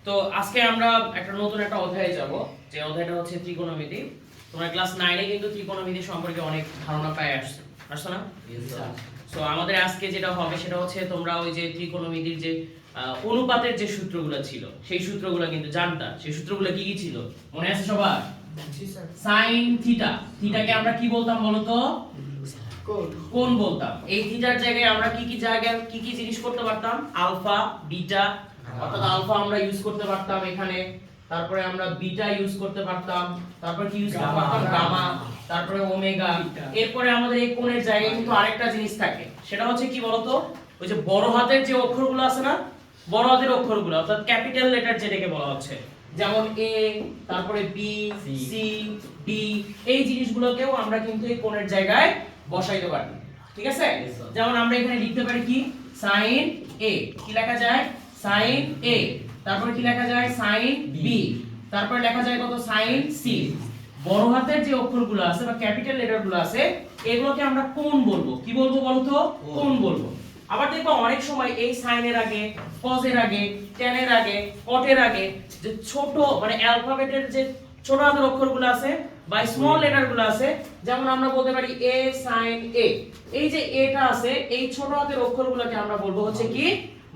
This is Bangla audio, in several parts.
তো আজকে আমরা একটা নতুন একটা অধ্যায়ে যাব, যে অধ্যায়টা হচ্ছে ত্রিকোণমিতি। তোমরা ক্লাস 9 এ কিন্তু ত্রিকোণমিতি সম্পর্কে অনেক ধারণা পেয়ে আসছো না? সো আমাদের আজকে যেটা হবে সেটা হচ্ছে তোমরা ওই যে ত্রিকোণমিতির যে অনুপাতের যে সূত্রগুলো ছিল সেই সূত্রগুলো কিন্তু জানতা। সেই সূত্রগুলো কি কি ছিল মনে আছে সবার? সাইন থিটা, থিটাকে আমরা কি বলতাম বলো তো? কোণ বলতাম। এই থিটার জায়গায় আমরা কি কি জিনিস করতে পারতাম? আলফা, বিটা, অর্থাৎ আলফা আমরা ইউজ করতে পারতাম এখানে, তারপরে আমরা বিটা ইউজ করতে পারতাম, তারপর কি ইউজ করতে পারতাম? গামা, তারপরে ওমেগা। এরপরে আমাদের এই কোণের জায়গায় কিন্তু আরেকটা জিনিস থাকে, সেটা হচ্ছে কি বলতো? ওই যে বড় হাতের যে অক্ষরগুলো আছে না, বড় হাতের অক্ষরগুলো অর্থাৎ ক্যাপিটাল লেটার যেটাকে বলা হচ্ছে, যেমন এ, তারপরে বি, সি, ডি, এই জিনিসগুলোকেও আমরা কিন্তু এই কোণের জায়গায় বসাইতে পারি। ঠিক আছে? যেমন আমরা এখানে লিখতে পারি কি sin a, কি লেখা যায়? sin a, তারপরে কি লেখা যায়? sin b, তারপরে লেখা যায় কত? sin c। বড় হাতের যে অক্ষরগুলো আছে বা ক্যাপিটাল লেটারগুলো আছে এগুলোকে আমরা কোণ বলবো। কি বলবো বলো তো? কোণ বলবো। আবার দেখো অনেক সময় এই সাইন এর আগে, কজ এর আগে, ট্যান এর আগে, কট এর আগে যে ছোট মানে অ্যালফাবেটের যে ছোট হাতের অক্ষরগুলো আছে বা স্মল লেটারগুলো আছে, যেমন আমরা বলতে পারি a sin a। এই যে এটা আছে, এই ছোট হাতের অক্ষরগুলোকে আমরা বলবো হচ্ছে কি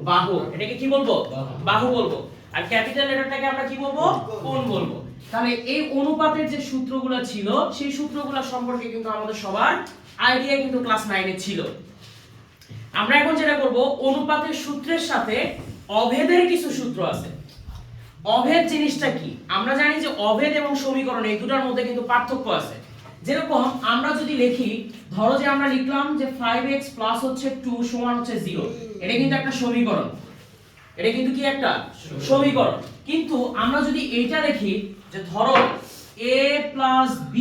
বাহু। এটাকে কি বলবো? বাহু বলবো। আর ক্যাপিটাল লেটারটাকে আমরা কি বলবো? কোণ বলবো। তাহলে এই অনুপাতের যে সূত্রগুলো ছিল সেই সূত্রগুলো সম্পর্কে কিন্তু আমাদের সবার আইডিয়া কিন্তু ক্লাস 9 এ ছিল। আমরা এখন যেটা করব, অনুপাতের সূত্রের সাথে অভেদের কিছু সূত্র আছে। অভেদ জিনিসটা কি? আমরা জানি যে অভেদ এবং সমীকরণ এই দুটার মধ্যে কিন্তু পার্থক্য আছে। যেরকম আমরা যদি লিখি, ধরো যে আমরা লিখলাম যে 5x প্লাস হচ্ছে 2 সমান হচ্ছে 0, এটা কিন্তু একটা সমীকরণ। এটা কিন্তু কি একটা সমীকরণ। কিন্তু আমরা যদি এইটা লিখি যে ধরো a plus b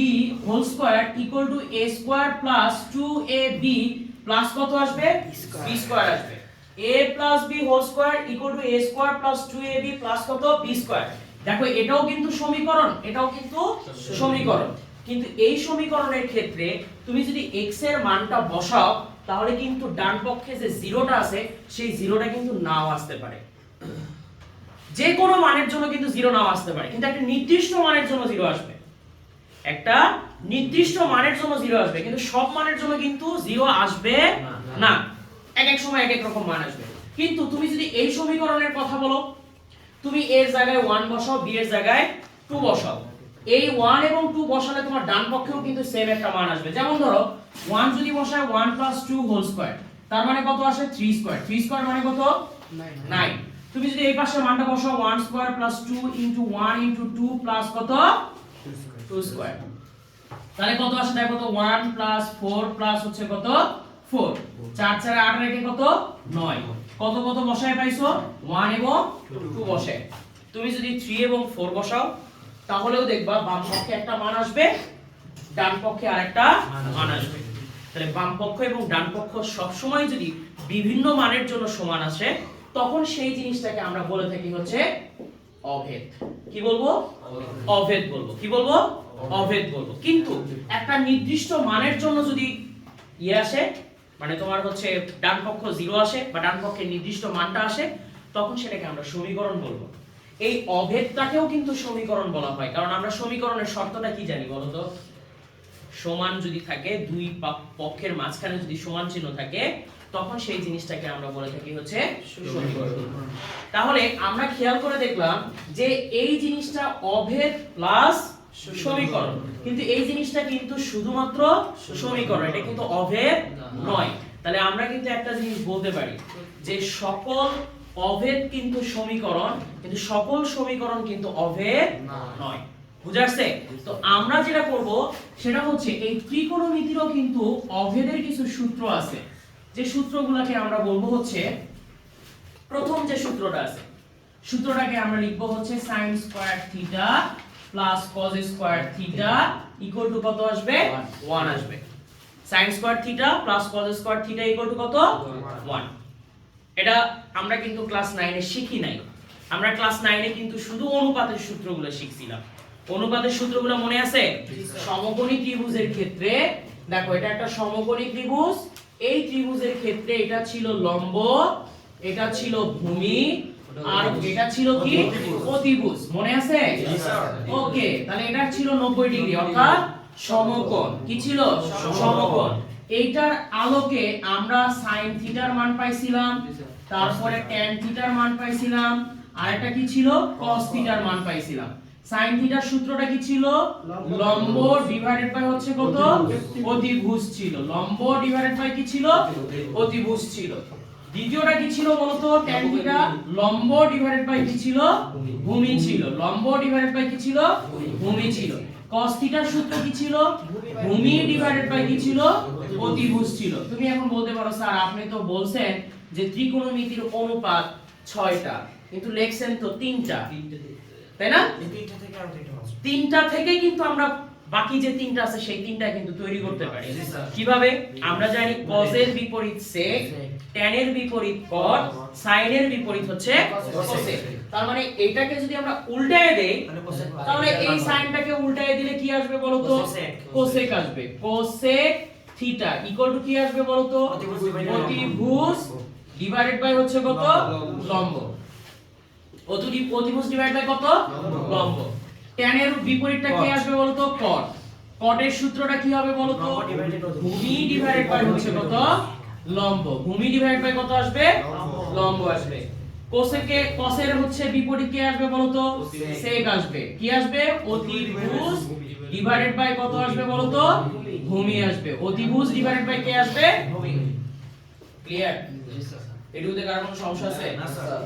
whole square equal to a square plus 2ab plus কত আসবে? b স্কয়ার আসবে। a plus b whole square equal to a square plus 2ab plus কত? b square. দেখো এটাও কিন্তু সমীকরণ, এটাও কিন্তু সমীকরণ। কিন্তু এই সমীকরণের ক্ষেত্রে তুমি যদি x এর মানটা বসাও তাহলে কিন্তু ডান পক্ষে যে জিরোটা আছে সেই জিরোটা কিন্তু নাও আসতে পারে। যে কোনো মানের জন্য কিন্তু জিরো নাও আসতে পারে, কিন্তু একটা নির্দিষ্ট মানের জন্য জিরো আসবে। একটা নির্দিষ্ট মানের জন্য জিরো আসবে, কিন্তু সব মানের জন্য কিন্তু জিরো আসবে না। এক এক সময় এক এক রকম মান আসবে। কিন্তু তুমি যদি এই সমীকরণের কথা বলো, তুমি এর জায়গায় 1 বসাও, বি এর জায়গায় 2 বসাও, এই 1 এবং 2 বসালে তোমার ডান পক্ষেও কিন্তু সেম একটা মান আসবে। যেমন ধরো 1 যদি বসায় 1 + 2 হোল স্কয়ার, তার মানে কত আসে? 3 স্কয়ার। 3 স্কয়ার মানে কত? 9। তুমি যদি এই পাশে মানটা বসাও 1 square plus 2 into 1 into 2 plus কত? 2 স্কয়ার। তাহলে কত আসে দেখো তো? 1 প্লাস 4 প্লাস হচ্ছে কত? 4। 4 4 8 রেখে কত? 9। কত কত বসায় পাইছো? 1 এবং 2 বসায়। তুমি যদি 3 এবং 4 বসাও তাহলেও দেখবা বাম পক্ষে একটা মান আসবে, ডান পক্ষে আরেকটা মান আসবে। তাহলে বাম পক্ষ এবং ডান পক্ষ সব সময় যদি বিভিন্ন মানের জন্য সমান আসে তখন সেই জিনিসটাকে আমরা বলে থাকি হচ্ছে অভেদ। কি বলবো? অভেদ বলবো। কি বলবো? অভেদ বলবো। কিন্তু একটা নির্দিষ্ট মানের জন্য যদি আসে, মানে তোমার হচ্ছে ডান পক্ষ 0 আসে বা ডান পক্ষের নির্দিষ্ট মানটা আসে, তখন সেটাকে আমরা সমীকরণ বলবো। এই অভেদটাকেও কিন্তু সমীকরণ বলা হয়, কারণ আমরা সমীকরণের শর্তটা কি জানি বলো তো? সমান যদি থাকে, দুই পক্ষের মাঝখানে যদি সমান চিহ্ন থাকে তখন সেই জিনিসটাকে আমরা বলে থাকি হচ্ছে সমীকরণ। তাহলে আমরা খেয়াল করে দেখলাম যে এই জিনিসটা অভেদ প্লাস সমীকরণ, কিন্তু এই জিনিসটা কিন্তু শুধুমাত্র সমীকরণ, এটা কিন্তু অভেদ নয়। তাহলে আমরা কিন্তু একটা জিনিস বলতে পারি যে সকল অভেদ কিন্তু সমীকরণ, কিন্তু সকল সমীকরণ কিন্তু অভেদ নয়। বুঝা আসছে? তো আমরা যেটা করব সেটা হচ্ছে এই ত্রিকোণমিতিরও কিন্তু অভেদের কিছু সূত্র আছে, যে সূত্রগুলোকে আমরা বলবো হচ্ছে, প্রথম যে সূত্রটা আছে সূত্রটাকে আমরা লিখব হচ্ছে sin square theta plus cos square theta equal to কত আসবে? 1 আসবে। sin square theta plus cos square theta equal to কত? 1। এটা আমরা কিন্তু ক্লাস 9 এ শিখি নাই। আমরা ক্লাস 9 এ কিন্তু শুধু অনুপাতের সূত্রগুলো শিখছিলাম। অনুপাতের সূত্রগুলো মনে আছে? সমকোণী ত্রিভুজের ক্ষেত্রে দেখো এটা একটা সমকোণী ত্রিভুজ, এই ত্রিভুজের ক্ষেত্রে এটা ছিল লম্ব, এটা ছিল ভূমি, আর এটা ছিল কি অতিভুজ, মনে আছে? ওকে, তাহলে এটা ছিল 90 ডিগ্রি অর্থাৎ সমকোণ। কি ছিল? সমকোণ। এইটার আলোকে আমরা sin থিটার মান পাইছিলাম, তারপরে tan থিটার মান পাইছিলাম, আর একটা কি ছিল cos থিটার মান পাইছিলাম। sin থিটার সূত্রটা কি ছিল? লম্ব ডিভাইডেড বাই হচ্ছে কত? অতিভুজ ছিল। লম্ব ডিভাইডেড বাই কি ছিল? অতিভুজ ছিল। দ্বিতীয়টা কি ছিল বলতো? tan থিটা লম্ব ডিভাইডেড বাই কি ছিল? ভূমি ছিল। লম্ব ডিভাইডেড বাই কি ছিল? ভূমি ছিল। cos থিটার সূত্র কি ছিল? ভূমি ডিভাইডেড বাই কি ছিল? অতিভুজ ছিল। তুমি এখন বলতে পারো স্যার আপনি তো বলছেন যে ত্রিকোণমিতির অনুপাত 6টা, কিন্তু লেখছেন তো 3টা, তাই না? তিনটা থেকে কিন্তু আমরা বাকি যে তিনটা আছে সেই তিনটা কিন্তু তৈরি করতে পারি। কিভাবে? আমরা জানি cos এর বিপরীত sec, tan এর বিপরীত cot, sin এর বিপরীত হচ্ছে cosec। তার মানে এটাকে যদি আমরা উল্টায়ে দেই তাহলে এই সাইনটাকে উল্টায়ে দিলে কি আসবে বলো তো? cosec আসবে। cosec থিটা ইকুয়াল টু কি আসবে বলো তো? অতিভুজ ডিভাইডেড বাই হচ্ছে কত? লম্ব। অতিভুজ ডিভাইড বাই কত? লম্ব। tan এর বিপরীতটা কি আসবে বলতো? cot। cot এর সূত্রটা কি হবে বলতো? ভূমি ডিভাইডেড বাই হচ্ছে কত? লম্ব। ভূমি ডিভাইড বাই কত আসবে? লম্ব আসবে। cos এর হচ্ছে বিপরীত কি আসবে বলতো? sec আসবে। কি আসবে? অতিভুজ ডিভাইডেড বাই কত আসবে বলতো? ভূমি আসবে। অতিভুজ ডিভাইডেড বাই কে আসবে? ভূমি। ক্লিয়ার? এটুকুতে কার কোনো সমস্যা আছে?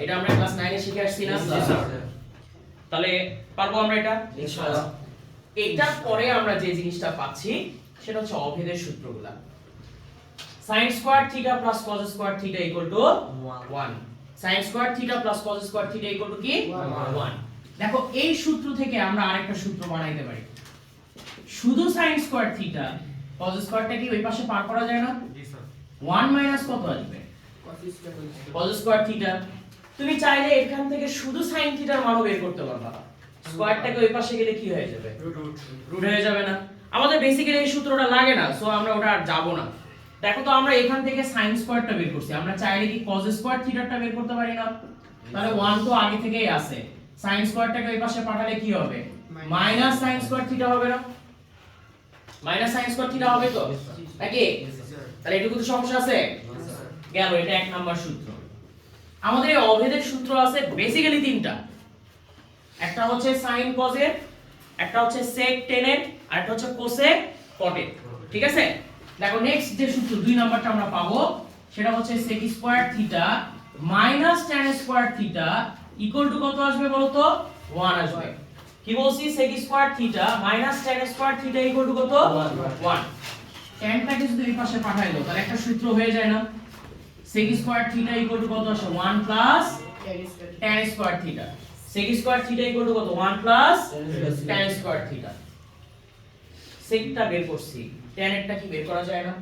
এটা আমরা ক্লাস 9 এ শিখে আসছি না? তাহলে পারবো আমরা এটা? ইনশাআল্লাহ। এটার পরে আমরা যে জিনিসটা পাচ্ছি সেটা হচ্ছে অভেদের সূত্রগুলা। sin square theta plus cos square theta equal two 1। sin square theta plus cos square theta equal to কি? 1। দেখো এই সূত্র থেকে আমরা আরেকটা সূত্র বানাইতে পারি। শুধু sin স্কয়ার থিটা cos স্কয়ারটা কি ওই পাশে পার করা যায় না? জি স্যার। 1 মাইনাস কত আসবে? cos square theta. তুমি চাইলে এখান থেকে শুধু sin থিটার মানও বের করতে পারবা। স্কয়ারটাকে ওই পাশে গেলে কি হয়ে যাবে? রুট হয়ে যাবে না? আমাদের বেসিক্যালি এই সূত্রটা লাগে না, সো আমরা ওটা আর যাব না। দেখো তো আমরা এখান থেকে sin স্কয়ারটা বের করছি, আমরা চাইলে কি cos স্কয়ার থিটাটা বের করতে পারি না? তাহলে 1 তো আগে থেকেই আছে। sin স্কয়ারটাকে ওই পাশে পাঠালে কি হবে? মাইনাস sin স্কয়ার থিটা হবে না? মাইনাস sin স্কয়ার থিটা হবে তো নাকি? তাহলে এটুকু তো সমস্যা আছে? গেল, এটা এক নাম্বার সূত্র। আমাদের এই অভেদের সূত্র আছে বেসিক্যালি তিনটা। একটা হচ্ছে sin cos এর, একটা হচ্ছে sec tan এর, আর একটা হচ্ছে cosec cot এর। ঠিক আছে? দেখো নেক্সট যে সূত্র 2 নাম্বারটা আমরা পাবো সেটা হচ্ছে sec square theta minus tan square theta equal to কত আসবে বলো তো? 1 আসবে। কি বলছি? sec square theta minus tan square theta equal to কত? 1। tanটাকে যদি এই পাশে পাঠাই দাও তাহলে একটা সূত্র হয়ে যায় না? sec square theta equal to কত আসে? 1 plus tan square theta. sec square theta equal to কত? 1 প্লাস tan স্কয়ার থিটা। সেকটা বের করছি, tan এরটা কি বের করা যায় না?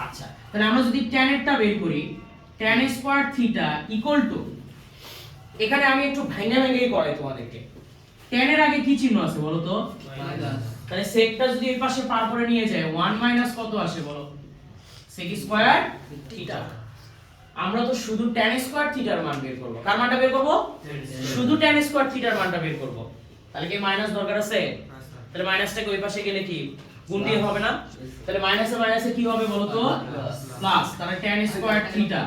আচ্ছা, তাহলে আমরা যদি tan এরটা বের করি, tan square theta equal two, এখানে আমি একটু ভাঙা ভাঙাই করাই তোমাদেরকে। tan এর আগে কি চিহ্ন আছে বলো তো? মাইনাস। তাহলে সেকটা যদি এই পাশে পার করে নিয়ে যায় 1 মাইনাস কত আসে বলো? sec square theta. আমরা তো শুধু tan স্কয়ার থিটার মান বের করব। কার মানটা বের করব? শুধু tan স্কয়ার থিটার মানটা বের করব। তাহলে কি মাইনাস দরকার আছে? তাহলে মাইনাসটাকে ওই পাশে গেলে কি গুণ দিয়ে হবে না? তাহলে মাইনাসে মাইনাসে কি হবে বলো তো? প্লাস। তাহলে tan স্কয়ার থিটা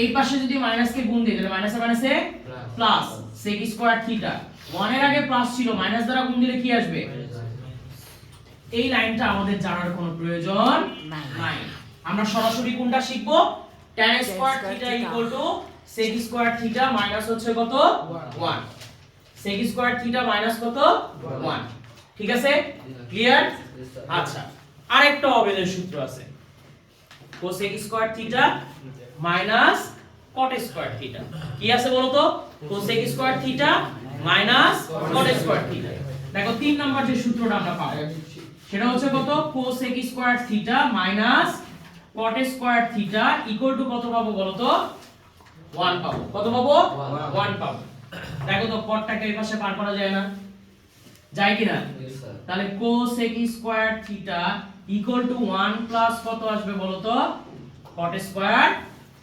এই পাশে যদি মাইনাসকে গুণ দিই তাহলে মাইনাসে মাইনাসে প্লাস sec স্কয়ার থিটা। 1 এর আগে প্লাস ছিল, মাইনাস দ্বারা গুণ দিলে কি আসবে? এই লাইনটা আমাদের জানার কোনো প্রয়োজন নাই। আমরা সরাসরি কোনটা শিখব? tan square theta equal two sec square theta minus হচ্ছে কত? 1। sec স্কয়ার থিটা মাইনাস কত? 1। ঠিক আছে? ক্লিয়ার? আচ্ছা, আরেকটা অভেদের সূত্র আছে। cosec square theta minus cot square theta. কি আছে বলো তো? cosec square theta minus cot square theta. দেখো 3 নাম্বার যে সূত্রটা আমরা পাবো সেটা হচ্ছে কত? cosec square theta minus cot square theta equal to কত পাবো বলো তো? 1 পাবো। কত পাবো? 1 পাবো। দেখো তো cotটাকে এই পাশে পার করা যায় না? যায় কি না? তাহলে cosec square theta equal two 1 plus কত আসবে বলো তো? cot square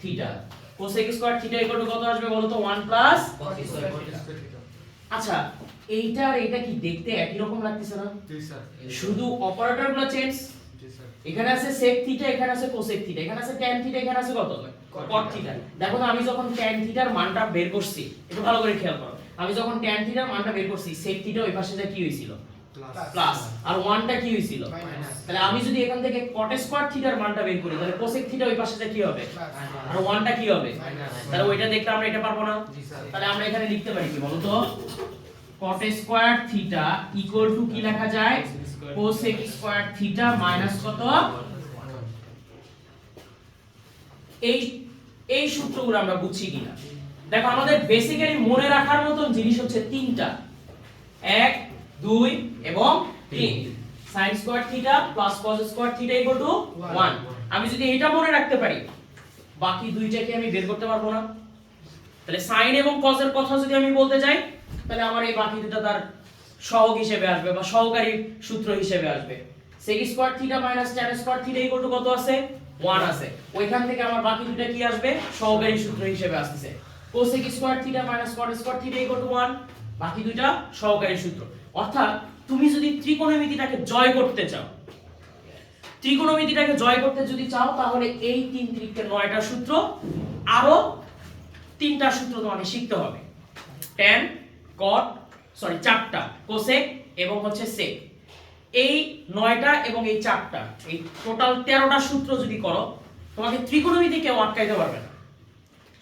theta. cosec square theta equal to কত আসবে বলো তো 1 প্লাস cos স্কয়ার থিটা। আচ্ছা এইটা আর এটা কি দেখতে একই রকম লাগতেছে না? জি স্যার। শুধু অপারেটরগুলো চেঞ্জ। জি স্যার। এখানে আছে sec থিটা, এখানে আছে cosec থিটা, এখানে আছে tan থিটা, এখানে আছে কত cot থিটা। দেখো তো আমি যখন tan থিটার মানটা বের করছি, একটু ভালো করে খেয়াল করো, আমি যখন tan থিটার মানটা বের করছি sec থিটা ওই পাশে যা কি হইছিল প্লাস, আর 1টা কি হইছিল মাইনাস। তাহলে আমি যদি এখান থেকে cot স্কয়ার থিটার মানটা বের করি তাহলে cosec থিটা ওই পাশে যা কি হবে আর 1টা কি হবে, তাহলে ওইটা দেখতে আমরা এটা পারবো না। জি স্যার। তাহলে আমরা এখানে লিখতে পারি কি বলো তো cot square theta equal to কি লেখা যায় cosec স্কয়ার থিটা মাইনাস কত। এই সূত্রগুলো আমরা বুঝছি কিনা দেখো, আমাদের বেসিক্যালি মনে রাখার মতন জিনিস হচ্ছে তিনটা, 1 2 এবং 3। sin square theta plus cos square theta equal two 1। আমি যদি এটা মনে রাখতে পারি বাকি দুইটাকে আমি বের করতে পারবো না। তাহলে sin এবং cos এর কথা যদি আমি বলতে যাই তাহলে আমার এই বাকি দুটো তার সহগ হিসেবে আসবে বা সহকারী সূত্র হিসেবে আসবে। sec square theta minus tan square theta equal to কত আছে 1 আছে, ওইখান থেকে আমার বাকি দুটো কি আসবে সহকারী সূত্র হিসেবে আসছে। cosec square theta minus cot square theta equal two 1, বাকি দুইটা সহকারী সূত্র। অর্থাৎ তুমি যদি ত্রিকোণমিতিটাকে জয় করতে চাও, ত্রিকোণমিতিটাকে জয় করতে যদি চাও তাহলে এই 3 ত্রিকে 9টা সূত্র আরো 3টা সূত্র তোমাকে শিখতে হবে। tan cot সরি 4টা cosec এবং হচ্ছে sec, এই 9টা এবং এই 4টা, এই টোটাল 13টা সূত্র যদি করো তোমাকে ত্রিকোণমিতি কেউ আটকাইতে পারবে না।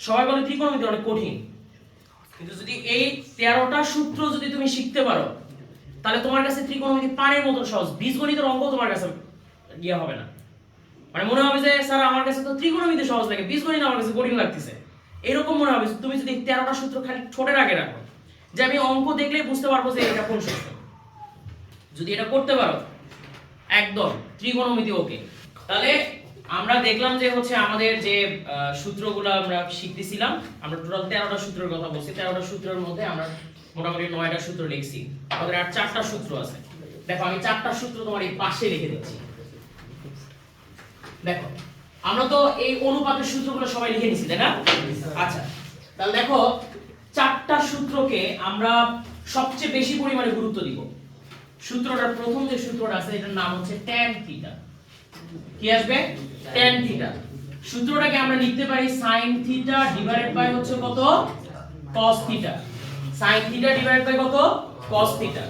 সবাই বলে ত্রিকোণমিতি অনেক কঠিন, কিন্তু যদি এই 13টা সূত্র যদি তুমি শিখতে পারো তাহলে তোমার কাছে ত্রিকোণমিতি পানির মতো সহজ, বীজগণিতের অঙ্ক তোমার কাছে ইয়ে হবে না, মানে মনে হবে যে স্যার আমার কাছে তো ত্রিকোণমিতি সহজ লাগে, বীজগণিত আমার কাছে কঠিন লাগতেছে, এরকম মনে হবে। তুমি যদি 13টা সূত্র খালি ঠোঁটের আগে রাখো যে আমি অঙ্ক দেখলেই বুঝতে পারবো যে এটা কোন সূত্র, যদি এটা করতে পারো একদম ত্রিকোণমিতি ওকে। তাহলে আমরা দেখলাম যে হচ্ছে আমাদের যে সূত্রগুলো আমরা শিখতেছিলাম, আমরা টোটাল 13টা সূত্রের কথা বলছি, 13টা সূত্রের মধ্যে আমরা মোটামুটি 9টা সূত্র লিখছি, আমাদের আর 4টা সূত্র আছে। দেখো আমি 4টা সূত্র তোমার এই পাশে লিখে দিচ্ছি। দেখো আমরা তো এই অনুপাতের সূত্রগুলো সবাই লিখে নিছি তাই না? আচ্ছা তাহলে দেখো 4টা সূত্রকে আমরা সবচেয়ে বেশি পরিমাণে গুরুত্ব দিব। সূত্রটার প্রথম যে সূত্রটা আছে এটার নাম হচ্ছে tan থিটা। কি আসবে tan থিটা। সূত্রটাকে আমরা লিখতে পারি sin থিটা ডিভাইডেড বাই হচ্ছে কত cos theta, sin theta divided by কত cos থিটা।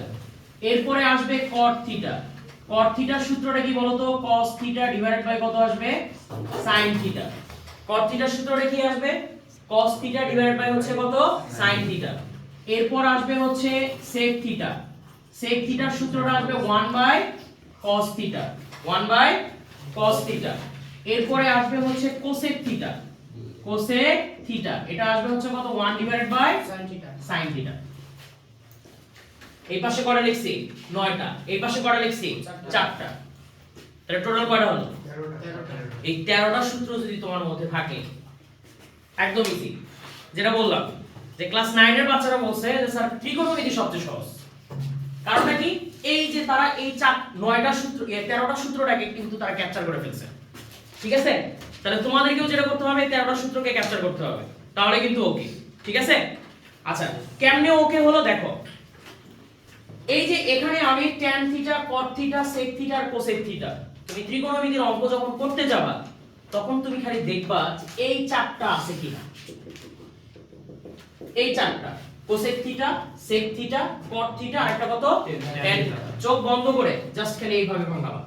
এরপরে আসবে cot থিটা, cot থিটার সূত্রটা কি বলতো cos থিটা ডিভাইডেড বাই কত আসবে sin থিটা। cot থিটার সূত্রটা কি আসবে cos থিটা ডিভাইডেড বাই হচ্ছে কত sin থিটা। এরপর আসবে হচ্ছে sec থিটা, sec থিটার সূত্রটা আসবে 1 by cos theta, 1 by cos theta. এরপরে আসবে হচ্ছে cosec থিটা, cosec থিটা এটা আসবে হচ্ছে কত 1 divided by sin theta. sin theta. এই পাশে কয়টা লিখছি 9টা, এই পাশে কয়টা লিখছি 4টা, তাহলে টোটাল কয়টা হলো 13টা। এই 13টা সূত্র যদি তোমার মধ্যে থাকে একদম ইজি। যেটা বললাম যে ক্লাস 9 এর বাচ্চারা বলছে যে স্যার ত্রিকোণমিতি সবচেয়ে সহজ, কারণটা কি এই যে তারা এই 9টা সূত্র 13টা সূত্রটাকে কিন্তু তারা ক্যাপচার করে ফেলছে। ঠিক আছে, তাহলে তোমাদেরকেও যেটা করতে হবে 13টা সূত্রকে ক্যাপচার করতে হবে, তাহলে কিন্তু ওকে। ঠিক আছে, আচ্ছা কেমনে ওকে হলো দেখো, এই যে এখানে আমি tan theta cot theta sec theta আর cosec থিটা, তুমি ত্রিকোণমিতির অঙ্ক যখন করতে যাবা তখন তুমি খালি দেখবা যে এই 4টা আছে কিনা, এই 4টা cosec theta sec theta cot theta আর একটা কত tan থিটা। চোখ বন্ধ করে জাস্ট খালি এইভাবে ভাঙাবা,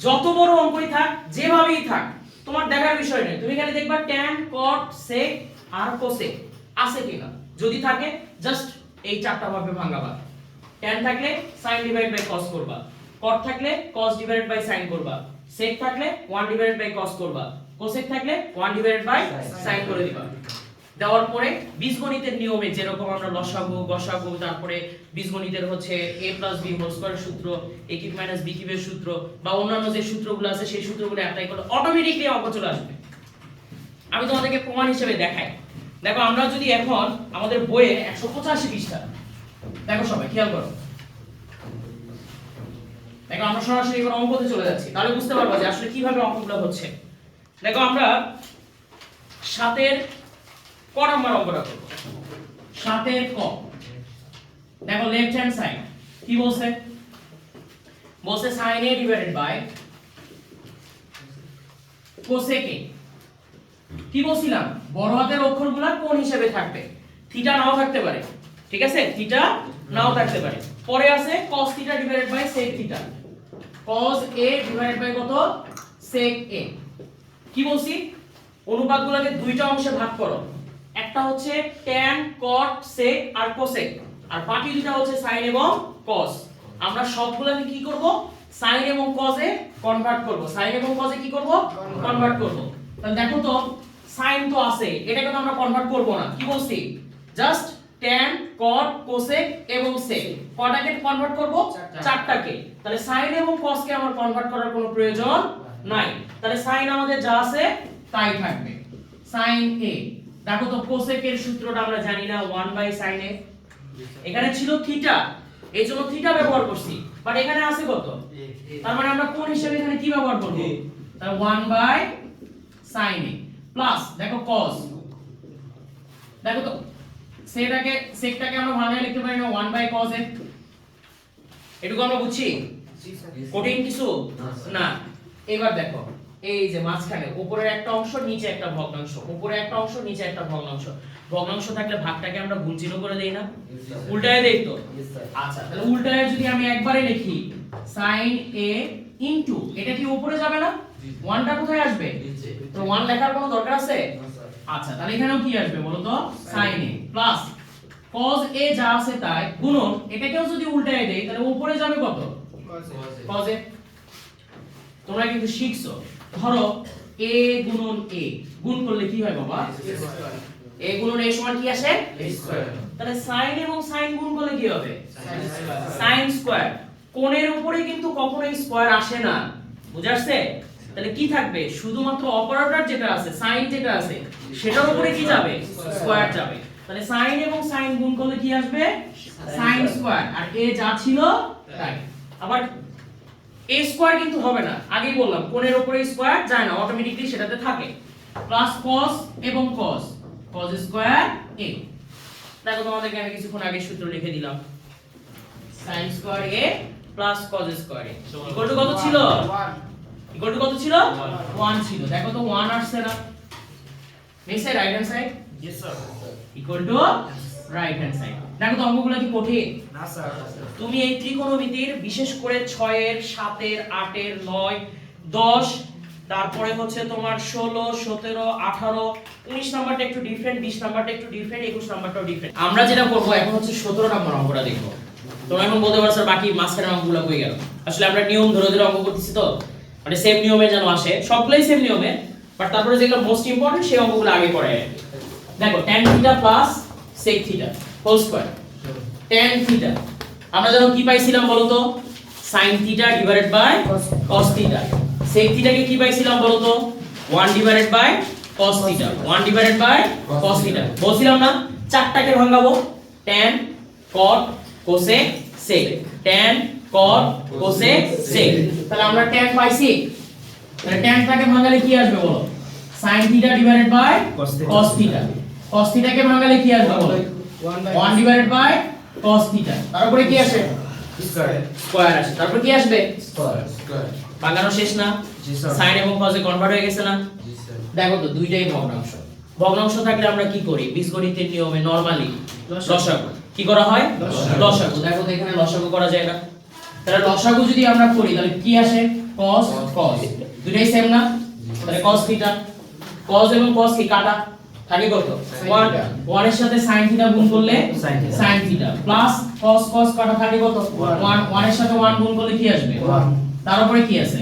যত বড় অঙ্কই থাক যেভাবেই থাক তোমার দেখার বিষয় নেই, তুমি খালি দেখবা tan cot sec আর cosec আছে কিনা, যদি থাকে জাস্ট এই 4টা ভাবে ভাঙাবা। tan থাকলে sin ডিভাইড বাই cos করবা, cot থাকলে cos ডিভাইড বাই sin করবা, sec থাকলে 1 ডিভাইড বাই cos করবা, cosec থাকলে 1 ডিভাইড বাই sin করে দিবা। দেওয়ার পরে বীজগণিতের নিয়মে যেরকম আমরা লসাগু গসাগু, তারপরে বীজগণিতের হচ্ছে a + b হোল স্কয়ার সূত্র, a কিউব মাইনাস b কিউবের সূত্র বা অন্যান্য যে সূত্রগুলো আছে সেই সূত্রগুলো অ্যাপ্লাই করলে অটোমেটিক্যালি অঙ্ক চলে আসবে। আমি তোমাদেরকে প্রমাণ হিসেবে দেখাই। দেখো আমরা যদি এখন আমাদের বইয়ে 185 পৃষ্ঠা, দেখো সবাই খেয়াল করো, দেখো আমরা সরাসরি এবার অঙ্কতে চলে যাচ্ছি, তাহলে বুঝতে পারবা যে আসলে কিভাবে অঙ্কগুলো হচ্ছে। দেখো আমরা সাতের ক নাম্বার অঙ্কটা করব সাতের ক দেখো লেফট হ্যান্ড সাইড কি বলছে বলছে sin a divided by cosec a কি বলছিলাম বড় হাতের অক্ষরগুলো কোন হিসেবে থাকবে থিটা নাও থাকতে পারে ঠিক আছে থিটা নাও থাকতে পারে পরে আছে cos theta divided by sec theta cos a divided by কত sec a কি বলছি অনুপাতগুলোকে দুইটা অংশে ভাগ করো একটা হচ্ছে tan cot sec আর cosec আর বাকি দুটো হচ্ছে sin এবং cos আমরা সবগুলোকে কি করব sin এবং cos এ কনভার্ট করব sin এবং cos এ কি করব কনভার্ট করব তাহলে দেখো তো sin তো আছে এটাকে তো আমরা কনভার্ট করব না কি বলছি জাস্ট tan cot cosec এবং sec কটাকে কনভার্ট করব চারটাকে তাহলে sin এবং cos কে আমার কনভার্ট করার কোনো প্রয়োজন নাই তাহলে sin আমাদের যা আছে তাই থাকবে sin a দেখো তো cosec এর সূত্রটা আমরা জানি না 1/sin a এখানে ছিল থিটা এইজন্য থিটা ব্যবহার করছি বাট এখানে আছে কত তার মানে আমরা কোন হিসেবে এখানে কি ব্যবহার করব তাহলে 1/sin a প্লাস দেখো cos দেখো তো সেকটাকে আমরা ভাঙায় লিখতে পারি না 1/cos a এটুকু আমরা বুঝছি কঠিন কিছু না এবার দেখো এই যে মাঝখানে উপরের একটা অংশ নিচে একটা ভগ্নাংশ উপরে একটা অংশ নিচে একটা ভগ্নাংশ ভগ্নাংশ থাকলে ভাগটাকে আমরা গুণ চিহ্ন করে দেই না উল্টায় দেই তো আচ্ছা তাহলে উল্টায় যদি আমি একবারে লিখি sin a ইনটু এটা কি উপরে যাবে না 1টা কোথায় আসবে তো 1 লেখার কোনো দরকার আছে আচ্ছা তাহলে এখানেও কি আসবে বলো তো sin a plus cos a যা আছে তাই গুণন এটাকেও যদি উল্টায় দেই তাহলে উপরে যাবে কত cos a তোমরা কিন্তু শিখছো ধরো a গুণন a গুণ করলে কি হয় বাবা a গুণন a সমান কি আসে a স্কয়ার তাহলে sin এবং sin গুণ করলে কি হবে sin স্কয়ার কোণের উপরে কিন্তু কখনোই স্কয়ার আসে না বুঝাচ্ছে তাহলে কি থাকবে শুধুমাত্র অপারেটর যেটা আছে sin যেটা আছে সেটার উপরে কি যাবে স্কয়ার যাবে তাহলে sin এবং sin গুণ করলে কি আসবে sin স্কয়ার আর a যা ছিল তাই আবার a স্কয়ার কিন্তু হবে না আগেই বললাম কোণের উপরে স্কয়ার যায় না অটোমেটিক্যালি সেটাতে থাকে প্লাস cos এবং cos স্কয়ার a দেখো তোমাদেরকে আমি কিছুক্ষণ আগে সূত্র লিখে দিলাম sin square a plus cos square a equal to কত ছিল 1 ইকুয়াল টু কত ছিল 1 ছিল দেখো তো 1 আসছে না নিচে right hand side yes sir equal to right hand side দেখো তো অঙ্কগুলো কি কঠিন না স্যার তুমি এই ত্রিকোণমিতির বিশেষ করে 6 এর 7 এর 8 এর 9 10 তারপরে হচ্ছে তোমার 16 17 18 19 নাম্বারটা একটু ডিফারেন্ট 20 নাম্বারটা একটু ডিফারেন্ট 21 নাম্বারটাও ডিফারেন্ট আমরা যেটা করব এখন হচ্ছে 17 নাম্বার অঙ্কটা দেখব তোমরা এখন বলতে পারো স্যার বাকি মাঝখানের অঙ্কগুলো কই গেল আসলে আমরা নিয়ম ধরে ধরে অঙ্ক করতেছি তো মানে সেম নিয়মে যেন আসে সবগুলাই সেম নিয়মে বাট তারপরে যেগুলো মোস্ট ইম্পর্টেন্ট সেই অঙ্কগুলো আগে করে দেখো tan theta plus sec theta whole square tan theta আমরা জানো কি পাইছিলাম বলো তো sin theta divided by cos theta sec থিটাকে কি পাইছিলাম বলো তো 1 divided by cos theta 1 divided by cos theta বলছিলাম না চারটাকে ভাঙাবো tan cot cosec sec tan cot cosec sec তাহলে আমরা tan পাইছি তাহলে tan টাকে ভাঙালে কি আসবে বলো sin theta divided by cos theta cos থিটাকে ভাঙালে কি আসবে বলো 1 ডিভাইডেড বাই cos থিটা তারপরে কি আসে স্কয়ার আসে তারপর কি আসবে স্কয়ার ভাঙানো শেষ না জি স্যার sin এবং cos এ কনভার্ট হয়ে গেছে না জি স্যার দেখো তো দুইটাই ভগ্নাংশ থাকলে আমরা কি করি বীজগণিতের নিয়মে নরমালি লসাগু কি করা হয় লসাগু দেখো তো এখানে লসাগু করা যায় না তাহলে লসাগু যদি আমরা করি তাহলে কি আসে cos দুইটাই সেম না তাহলে cos থিটা cos এবং cos কি কাটা থাকে কত 1 এর সাথে sin থিটা গুণ করলে sin থিটা প্লাস cos কাটা থাকে কত 1 এর সাথে 1 গুণ করলে কি আসবে 1 তার উপরে কি আছে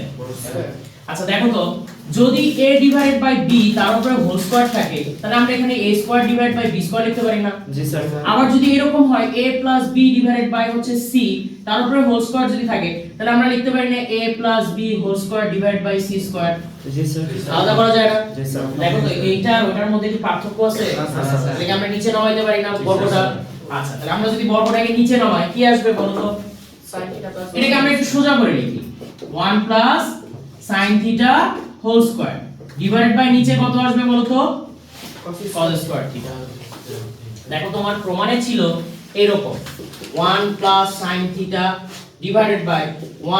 আচ্ছা দেখো তো যদি a ডিভাইডেড বাই b তার উপরে হোল স্কয়ার থাকে তাহলে আমরা এখানে a square divide by b square লিখতে পারি না জি স্যার আবার যদি এরকম হয় a plus b divided by হচ্ছে c তার উপরে হোল স্কয়ার যদি থাকে তাহলে আমরা লিখতে পারি না a plus b whole square divide by c square জি স্যার আলাদা করা যায় না জি স্যার দেখো তো এইটা ওটার মধ্যে কি পার্থক্য আছে তাহলে আমরা নিচে নামাইতে পারি না বর্গটা আচ্ছা তাহলে আমরা যদি বর্গটাকে নিচে নামাই কি আসবে বলো তো sin থিটা প্লাস এটাকে আমরা একটু সোজা করে লিখি 1 plus sin theta whole square divided by নিচে কত আসবে বলো তো cos স্কয়ার থিটা। দেখো তোমার প্রমাণে ছিল এরকম 1 plus sin theta divided by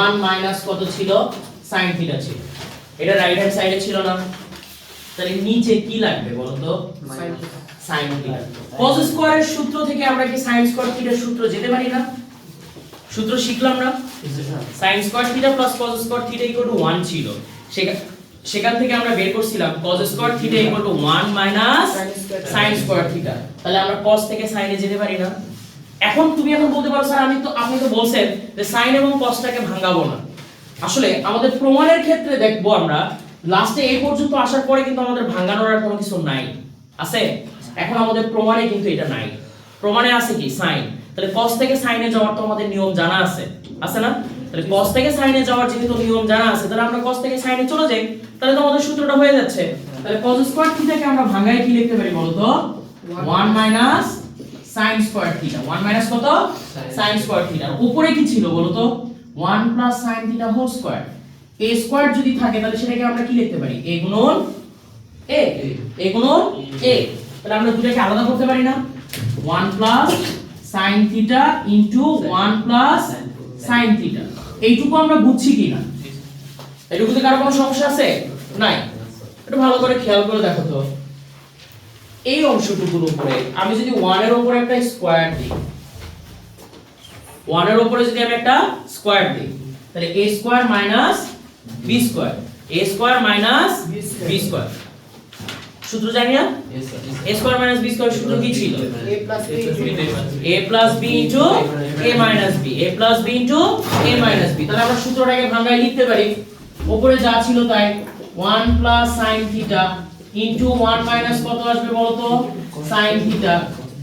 1 minus কত ছিল sin থিটা ছিল। এটা রাইট হ্যান্ড সাইডে ছিল না, তাহলে নিচে কি লাগবে বলো তো sin থিটা। cos স্কয়ারের সূত্র থেকে আমরা কি sin স্কয়ার থিটার সূত্র যেতে পারি না? সূত্র শিখলাম না, sin square theta plus cos square theta 1 ছিল, সেখান থেকে আমরা বের করছিলাম cos square theta 1 minus sin square theta. তাহলে আমরা cos থেকে sin এ যেতে পারি না। তুমি এখন বলতে পারো স্যার আপনি তো বলছেন যে sin এবং cos টাকে ভাঙাবো না। আসলে আমাদের প্রমাণের ক্ষেত্রে দেখবো আমরা লাস্টে এই পর্যন্ত আসার পরে কিন্তু আমাদের ভাঙানোর আর কোনো কিছু নাই আছে। এখন আমাদের প্রমাণে কিন্তু এটা নাই, প্রমাণে আছে কি sin। তাহলে cos থেকে sin এ যাওয়ার তো আমাদের নিয়ম জানা আছে না? তাহলে cos থেকে sin এ যাওয়ার যেহেতু নিয়ম জানা আছে, তাহলে আমরা cos থেকে sin এ চলে যাই, তাহলে তো আমাদের সূত্রটা হয়ে যাচ্ছে। তাহলে cos স্কয়ার থিটাকে আমরা ভাঙায় কি লিখতে পারি বলো তো 1 minus sin square theta. 1 minus কত sin স্কয়ার থিটা। উপরে কি ছিল বলো তো 1 plus sin theta whole square. a square যদি থাকে তাহলে সেটাকে আমরা কি লিখতে পারি a গুণন a। তাহলে আমরা দুটোকে আলাদা করতে পারি না 1 plus sin theta into 1 plus sin theta. এইটুকু আমরা বুঝছি কিনা? এইটুকুতে কারো কোনো সমস্যা আছে? নাই। একটু ভালো করে খেয়াল করে দেখো তো, এই অংশটুকুর উপরে আমি যদি 1 এর উপরে একটা স্কয়ার দিই, 1 এর উপরে যদি আমি একটা স্কয়ার দিই, তাহলে a square minus b square, a square minus b square সূত্র জানি না? a square minus b square সূত্র কি ছিল? a plus b into a minus b, a plus b into a minus b। তাহলে আমরা সূত্রটাকে ভাঙায় লিখতে পারি উপরে যা ছিল তাই 1 plus sin theta into 1 minus কত আসবে বলো তো sin theta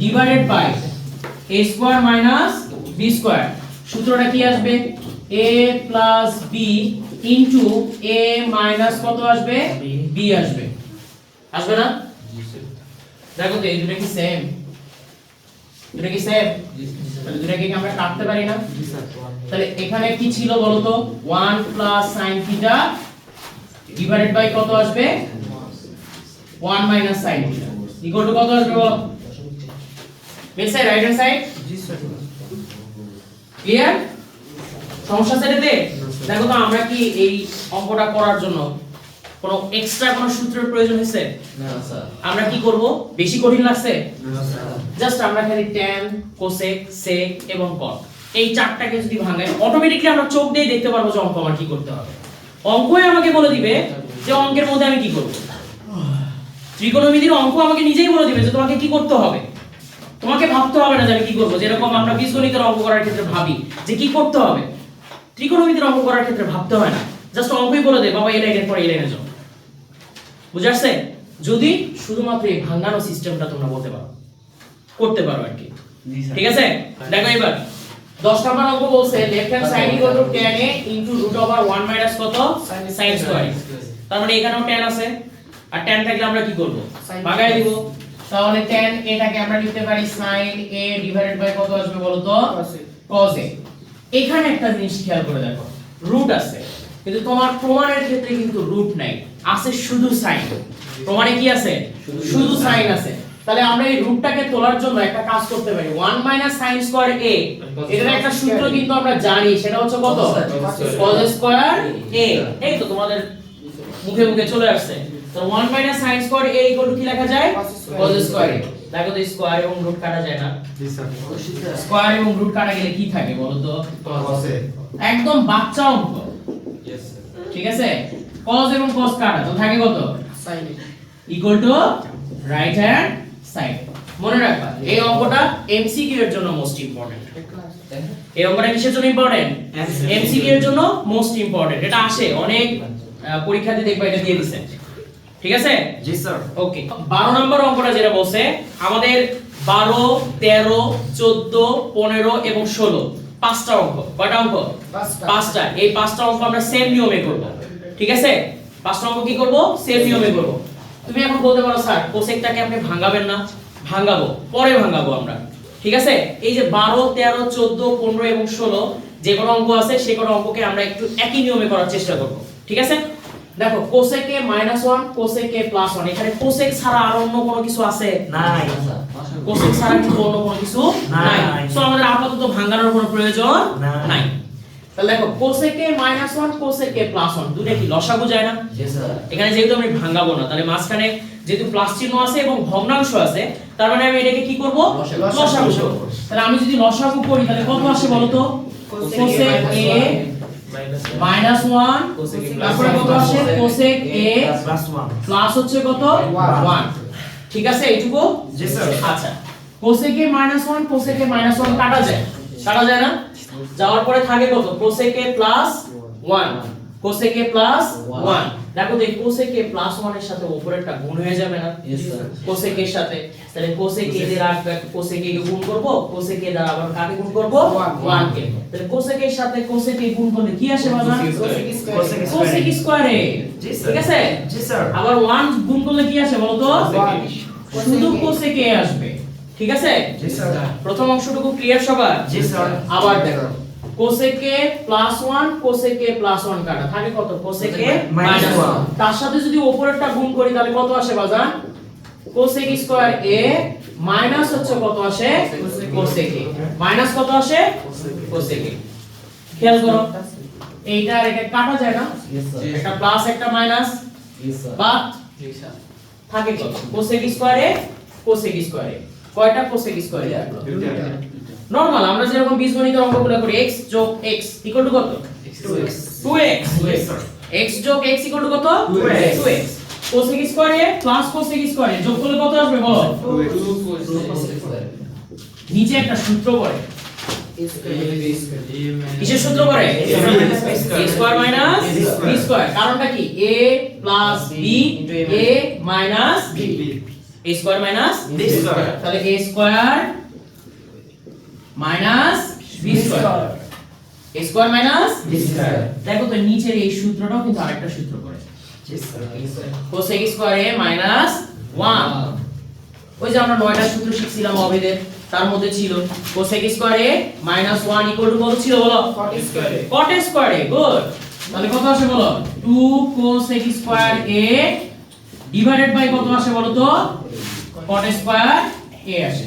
divided by a square minus b square. সূত্রটা কি আসবে a plus b into a minus কত আসবে b আসবে না? দেখো তো এই দুটো কি সেম? দুটো কি সেম? তাহলে দুটোকে কি আমরা কাটতে পারি না? তাহলে এখানে কি ছিল বলো তো 1 plus sin theta divided by কত আসবে 1 minus sin theta equal to কত আসবে বলো? Mid side right hand side. জি স্যার। ক্লিয়ার? সমস্যা সেটাতে দেখো তো আমরা কি এই অঙ্কটা করার জন্য কোনো এক্সট্রা কোনো সূত্রের প্রয়োজন হয়েছে? না স্যার। আমরা কি করব? বেশি কঠিন লাগছে? না স্যার। জাস্ট আমরা খালি tan cosec sec এবং cot এই চারটাকে যদি ভাঙাই অটোমেটিক্যালি আমরা চোখ দিয়ে দেখতে পারবো যে অঙ্ক আমার কি করতে হবে। অঙ্কই আমাকে বলে দিবে যে অঙ্কের মধ্যে আমি কি করব। ত্রিকোণমিতির অঙ্ক আমাকে নিজেই বলে দিবে যে তোমাকে কি করতে হবে। তোমাকে ভাবতে হবে না যে আমি কি করব। যেরকম আমরা বীজগণিতের অঙ্ক করার ক্ষেত্রে ভাবি যে কি করতে হবে, ত্রিকোণমিতির অঙ্ক করার ক্ষেত্রে ভাবতে হয় না, জাস্ট অঙ্কই বলে দেয় বাবা এই লাইনের পর এই লাইনে যাও। বুঝে আসছে? যদি শুধুমাত্র এই ভাঙানো সিস্টেমটা তোমরা বলতে পারো, করতে পারো আর কি। ঠিক আছে? দেখো এবার 10 নম্বর অঙ্ক বলছে left hand side equal to tan a into √1 minus কত sin স্কয়ার। তার মানে এখানেও tan আছে, আর tan থাকলে আমরা কি করব? ভাগায় দিব। তাহলে tan a টাকে আমরা লিখতে পারি sin a ডিভাইডেড বাই কত আসবে বলো তো cos a। এখানে একটা জিনিস খেয়াল করে দেখো, রুট আছে কিন্তু তোমার প্রমাণের ক্ষেত্রে কিন্তু রুট নাই, আছে শুধু সাইন। প্রমাণে কি আছে? শুধু সাইন আছে। তাহলে আমরা এই রুটটাকে তোলার জন্য একটা কাজ করতে পারি 1 মাইনাস sin স্কয়ার a। এটার একটা সূত্র কিন্তু আমরা জানি, সেটা হচ্ছে কত cos স্কয়ার a। এই তো তোমাদের মুখে মুখে চলে আসছে। তো 1 minus sin square a equal to কি লেখা যায় cos স্কয়ার a। দেখো তো স্কয়ার এবং রুট কাটা যায় না? জি স্যার। স্কয়ার এবং রুট কাটা গেলে কি থাকে বলো তো cos a। একদম বাচ্চা অঙ্ক। Yes sir. ঠিক আছে? cos এবং cos কাটা তো থাকে কত sin equal to right hand side. মনে রাখবা এই অঙ্কটা এমসিকিউ এর জন্য মোস্ট ইম্পর্টেন্ট। এই অঙ্কটা কিসের জন্য ইম্পর্টেন্ট? এমসিকিউ এর জন্য মোস্ট ইম্পর্টেন্ট। এটা আসে অনেক পরীক্ষাতে দেখবা এটা দিয়ে দিছে। ঠিক আছে? জি স্যার। ওকে 12 নম্বর অঙ্কটা যেটা বলছে আমাদের 12 13 14 15 এবং 16 পাঁচটা অঙ্ক। কয়টা অঙ্ক? পাঁচটা। এই পাঁচটা অঙ্ক আমরা সেম নিয়মে করব। ঠিক আছে? পাঁচটা অঙ্ক কি করব? সেম নিয়মে করব। তুমি এখন বলতে পারো স্যার কোসেকটাকে আপনি ভাঙাবেন না? ভাঙাবো, পরে ভাঙাবো আমরা। ঠিক আছে? এই যে 12 13 14 15 এবং 16 যে কোনো অঙ্ক আছে সেই কোনো অঙ্ককে আমরা একটু একই নিয়মে করার চেষ্টা করব। ঠিক আছে? দেখো কোসেক এ -1 কোসেক এ +1 এখানে কোসেক ছাড়া আর অন্য কোনো কিছু আছে নাই কোসেক ছাড়া কিন্তু অন্য কোনো কিছু নাই সো আমাদের আপাতত ভাঙানোর কোনো প্রয়োজন নাই তাহলে দেখো কোসেক এ -1 কোসেক এ +1 দুটো কি লসাগু যায় না জি স্যার এখানে যেহেতু আমি ভাঙাবো না তাহলে মাঝখানে যেহেতু প্লাস চিহ্ন আছে এবং ভগ্নাংশ আছে তার মানে আমি এটাকে কি করব লসাগু করব তাহলে আমি যদি লসাগু করি তাহলে কত আসে বলো তো কোসেক এ -1 তারপরে কত আসে কোসেক এ +1 প্লাস হচ্ছে কত 1 ঠিক আছে এইটুকু জি স্যার আচ্ছা কোসেক এ -1 কোসেক এ -1 কাটা যায় না যাওয়ার পরে থাকে কত কোসেক এ +1 কোসেক এ +1 দেখো তো এই কোসেক এ +1 এর সাথে উপরেরটা গুণ হয়ে যাবে না কোসেক এর সাথে তাহলে কোসেক এ দিয়ে রাখবে কোসেক এ কে গুণ করব কোসেক এ দ্বারা আবার কাকে গুণ করব 1 কে তাহলে কোসেক এর সাথে কোসেক এ গুণ করলে কি আসে বাবা কোসেক স্কয়ারে ঠিক আছে জি স্যার আবার 1 গুণ করলে কি আসে বলো তো শুধু কোসেক এ আসবে ঠিক আছে জি স্যার প্রথম অংশটুকু ক্লিয়ার সবার জি স্যার আবার দেখো কোসেক এ +1 কোসেক এ +1 কাটা থাকে কত কোসেক এ -1 তার সাথে যদি উপরেরটা গুণ করি তাহলে কত আসে বাজান কোসেক স্কয়ার এ মাইনাস হচ্ছে কত আসে কোসেক এ মাইনাস কত আসে কোসেক এ খেয়াল করো এইটা আর এটা কাটা যায় না একটা প্লাস একটা মাইনাস বাট থাকে কত কোসেক স্কয়ারে কয়টা কোসেক স্কয়ারে থাকলো নরমাল আমরা যেরকম বীজগণিত অঙ্কগুলো করি x + x = কত 2x x + x = কত 2x কোসেক স্কয়ারে প্লাস কোসেক স্কয়ারে যোগ করলে কত আসবে বলো 2 নিচে একটা সূত্র পড়ে কিসের সূত্র পড়ে a square minus b square কারণটা কি a plus b a minus b a square minus b square তাহলে a square minus b square a square minus b square দেখো তো নিচের এই সূত্রটাও কিন্তু আরেকটা সূত্র পড়ে জি sir cosec square a minus 1 ওই যে আমরা 9টা সূত্র শিখছিলাম অভেদের তার মধ্যে ছিল cosec square a minus 1 equal to কত ছিল বলো cot স্কয়ার a গুড তাহলে কত আসে বলো 2 cosec square a divided by কত আসে বলো তো cot স্কয়ার a আসে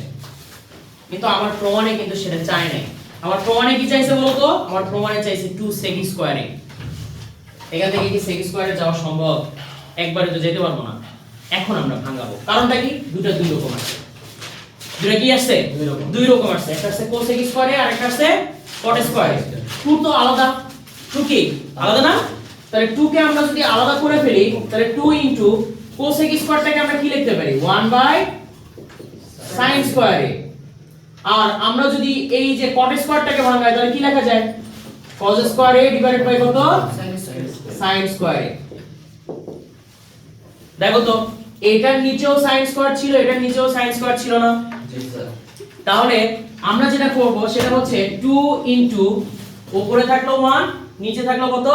কিন্তু আমার প্রমাণে কিন্তু সেটা চাই নাই আমার প্রমাণে কি চাইছে বলো তো আমার প্রমাণে চাইছে 2 sec স্কয়ার a এখান থেকে কি sec স্কয়ারে যাওয়া সম্ভব একবারে তো যেতে পারবো না এখন আমরা ভাঙাবো কারণটা কি দুটো দুই রকম আছে দুটো কি আসছে দুই রকম আসছে একটা আছে cosec স্কয়ারে আর একটা আছে cot স্কয়ারে 2 তো আলাদা 2 কি আলাদা না তাহলে 2 কে আমরা যদি আলাদা করে ফেলি তাহলে 2 cosec স্কয়ারটাকে আমরা কি লিখতে পারি 1/sin স্কয়ারে আর আমরা যদি এই যে cot স্কয়ারটাকে ভাঙাই তাহলে কি লেখা যায় cos স্কয়ারে ডিভাইডেড বাই কত sin স্কয়ারে দেখো তো এটার নিচেও sin স্কয়ার ছিল এটার নিচেও sin স্কয়ার ছিল না জি স্যার তাহলে আমরা যেটা করব সেটা হচ্ছে 2 উপরে থাকলো 1 নিচে থাকলো কত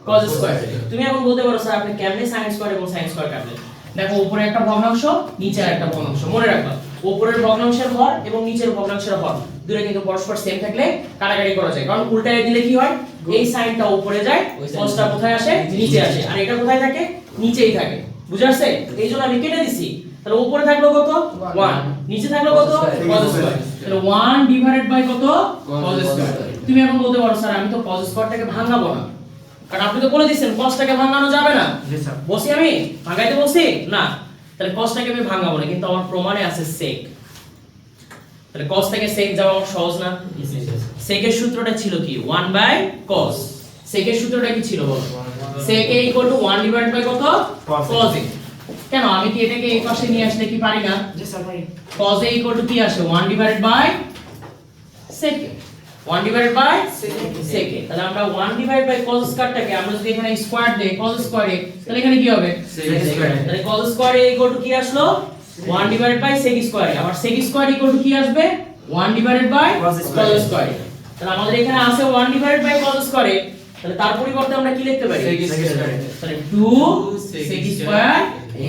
cos স্কয়ার তুমি এখন বলতে পারো স্যার আপনি কেমনে sin স্কয়ার এবং sin স্কয়ার কাটলেন দেখো উপরে একটা ভগ্নাংশ নিচে একটা ভগ্নাংশ মনে রাখবা উপরের ভগ্নাংশের হর এবং নিচের ভগ্নাংশের হর দুটো কিন্তু পরস্পর সেম থাকলে কাটাকাটি করা যায় কারণ উল্টায় দিলে কি হয় এই সাইনটা উপরে যায় cosটা কোথায় আসে নিচে আসে আর এটা কোথায় থাকে নিচেই থাকে বুঝা আসছে এইজন্য আমি কেটে দিছি তাহলে উপরে থাকলো কত 1 নিচে থাকলো কত cos স্কয়ার তাহলে 1 ডিভাইডেড বাই কত cos স্কয়ার তুমি এখন বলতে পারো স্যার আমি তো cos স্কয়ারটাকে ভাঙাবো না কারণ আপনি তো বলে দিয়েছেন cosটাকে ভাঙানো যাবে না জি স্যার বসি আমি ভাঙাইতে বসি না তাহলে cosটাকে আমি ভাঙাবো না কিন্তু আমার প্রমাণে আছে sec তাহলে cos থেকে sec যাওয়া সহজ না sec এর সূত্রটা ছিল কি 1/cos sec এর সূত্রটা কি ছিল বলো sec a = 1 ডিভাইডেড বাই কত cos a কেন আমি কি এটাকে এই পাশে নিয়ে আসলে কি পারি না জি স্যার ভাই cos a = কি আসে 1 divided by sec a 1 divided by sec a তাহলে আমরা 1 ডিভাইডেড বাই cos স্কয়ারটাকে আমরা যদি এখানে স্কয়ার দেই cos স্কয়ার a তাহলে এখানে কি হবে sec স্কয়ার তাহলে cos স্কয়ার a = কি আসলো 1 divided by sec square a আবার sec স্কয়ার = কি আসবে 1 ডিভাইডেড বাই cos স্কয়ার তাহলে আমাদের এখানে আছে 1 divided by cos square a তাহলে তার পরিবর্তে আমরা কি লিখতে পারি sec স্কয়ার তাহলে 2 sec স্কয়ার a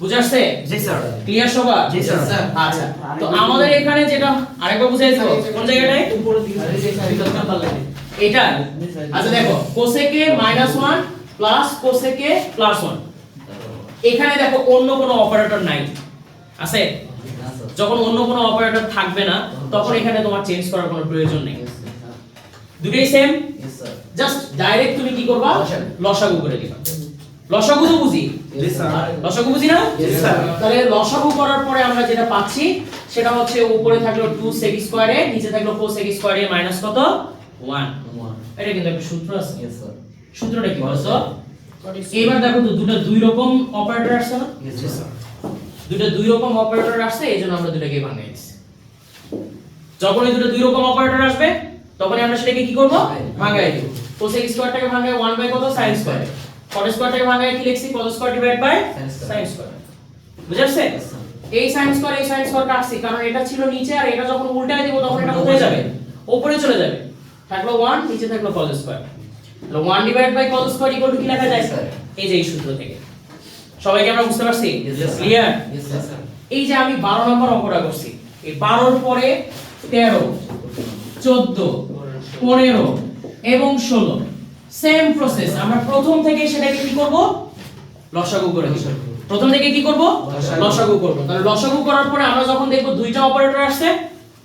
বুঝাচ্ছে জি স্যার ক্লিয়ার সবার জি স্যার আচ্ছা তো আমাদের এখানে যেটা আরেকবার বুঝাই দেব কোন জায়গাটায় উপরের দিকে এটা আচ্ছা দেখো cosec a -1 plus cosec plus 1। এখানে দেখো অন্য কোনো অপারেটর নাই, আছে? যখন অন্য কোনো অপারেটর থাকবে না তখন এখানে তোমার চেঞ্জ করার কোনো প্রয়োজন নেই, দুটোই সেম। জাস্ট ডাইরেক্ট তুমি কি করবা, লসাগু করে দিবা। লসাগু তো বুঝি, লসাগু বুঝি না? তাহলে লসাগু করার পরে আমরা যেটা পাচ্ছি সেটা হচ্ছে উপরে থাকলো 2 sec স্কয়ার এ, নিচে থাকলো 4 sec স্কয়ার এ মাইনাস কত 1। এটা কিন্তু একটা সূত্র আছে। সূত্রটা কি বলছো? এবার দেখো তো দুটো দুই রকম অপারেটর আসছে না? দুটো দুই রকম অপারেটর আসছে, এইজন্য আমরা দুটোকে ভাঙাই দিছি। যখন এই দুটো দুই রকম অপারেটর আসবে তখন আমরা সেটাকে কি করব, ভাঙাই দেব। cos স্কয়ারটাকে ভাঙাই 1 বাই কত sin স্কয়ার, cot স্কয়ারটাকে ভাঙাই কি লিখছি cos square divide by sin square. বুঝাচ্ছে? এই sin স্কয়ার কাটছি কারণ এটা ছিল নিচে, আর এটা যখন উল্টায় দেব তখন এটা কোথায় যাবে, উপরে চলে যাবে। থাকলো 1, নিচে থাকলো cos স্কয়ার। তাহলে 1 divide by cos square equal to কি লেখা যায় স্যার? এই যে এই সূত্র থেকে। সবাইকে আমরা বুঝতে পারছি? ক্লিয়ার? এই যে আমি 12 নম্বর অঙ্কটা করছি, এই 12 এর পরে 13 14 15 এবং 16 সেম প্রসেস। আমরা প্রথম থেকে সেটাকে কি করব, লসাগু করে দিব। প্রথম থেকে কি করব, লসাগু করব। তাহলে লসাগু করার পরে আমরা যখন দেখব দুইটা অপারেটর আসছে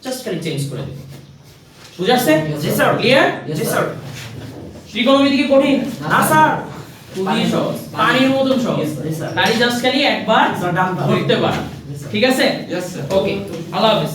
জাস্ট খালি চেঞ্জ করে দেব। বুঝাচ্ছে? জি স্যার। ক্লিয়ার? জি স্যার। ত্রিকোণমিতি কি কঠিন? না স্যার, খুবই সহজ, পানির মতন সহজ। খালি জাস্ট খালি একবার ধরতে পার। ঠিক আছে? ওকে, আল্লাহ হাফেজ।